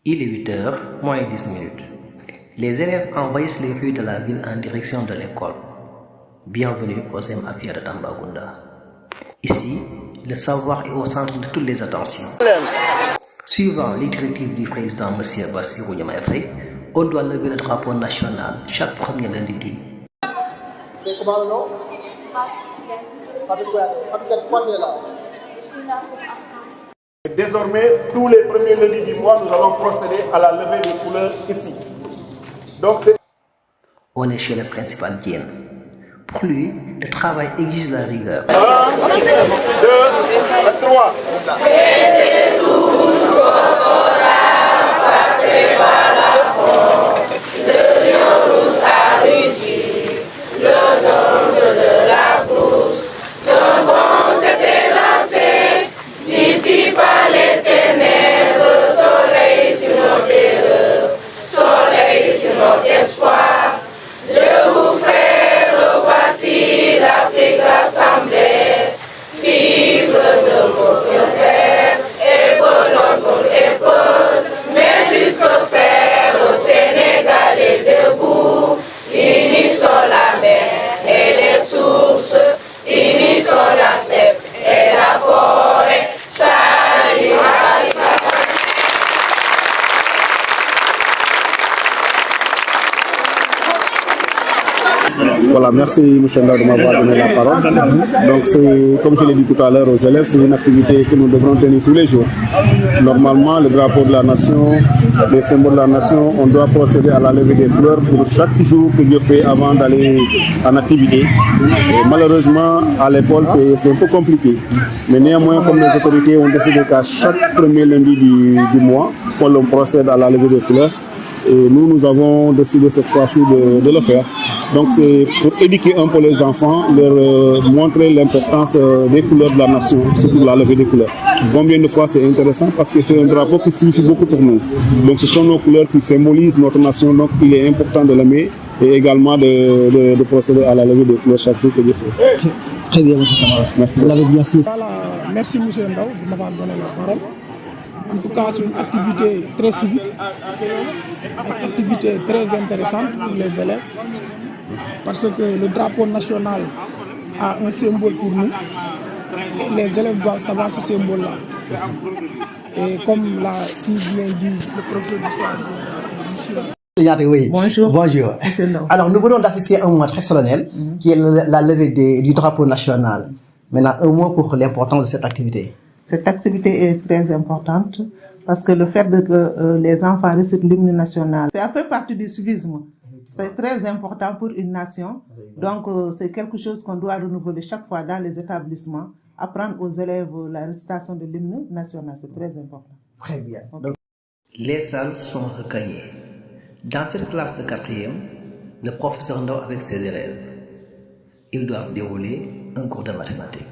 Il est 8h, moins 10 minutes. Les élèves envahissent les rues de la ville en direction de l'école. Bienvenue au SEM Afia de Tambacounda. Ici, le savoir est au centre de toutes les attentions. Suivant les directives du président M. Bassirou Diomaye Faye, on doit lever le drapeau national chaque premier lundi du. C'est comment le nom? Désormais, tous les premiers lundis du mois, nous allons procéder à la levée des couleurs ici. Donc, on est chez le principal Diène. Pour lui, le travail exige la rigueur. 1, 2, 3. Voilà, merci M. Ndao de m'avoir donné la parole. Donc, comme je l'ai dit tout à l'heure aux élèves, c'est une activité que nous devrons tenir tous les jours. Normalement, le drapeau de la nation, les symboles de la nation, on doit procéder à la levée des couleurs pour chaque jour que Dieu fait avant d'aller en activité. Et malheureusement, à l'école, c'est un peu compliqué. Mais néanmoins, comme les autorités ont décidé qu'à chaque premier lundi du mois, on procède à la levée des couleurs. Et nous avons décidé cette fois-ci de le faire. Donc c'est pour éduquer un peu les enfants, leur montrer l'importance des couleurs de la nation, surtout la levée des couleurs. Combien de fois c'est intéressant parce que c'est un drapeau qui signifie beaucoup pour nous. Donc ce sont nos couleurs qui symbolisent notre nation, donc il est important de l'aimer et également de procéder à la levée des couleurs chaque jour que Dieu fait. Très bien, M. Kamara. Merci. Vous l'avez bien su. Voilà, merci M. Ndao de m'avoir donné la parole. En tout cas, c'est une activité très civique, une activité très intéressante pour les élèves, parce que le drapeau national a un symbole pour nous, et les élèves doivent savoir ce symbole-là. Et comme l'a si bien dit le professeur du Oui. Bonjour. Bonjour. Alors, nous venons d'assister à un moment très solennel, qui est la levée du drapeau national. Maintenant, un mot pour l'importance de cette activité. Cette activité est très importante parce que le fait que les enfants récitent l'hymne national, ça fait partie du civisme. C'est très important pour une nation. Donc, c'est quelque chose qu'on doit renouveler chaque fois dans les établissements. Apprendre aux élèves la récitation de l'hymne national, c'est très important. Très bien. Donc, les salles sont recueillies. Dans cette classe de 4e, le professeur Ndao avec ses élèves, ils doivent dérouler un cours de mathématiques.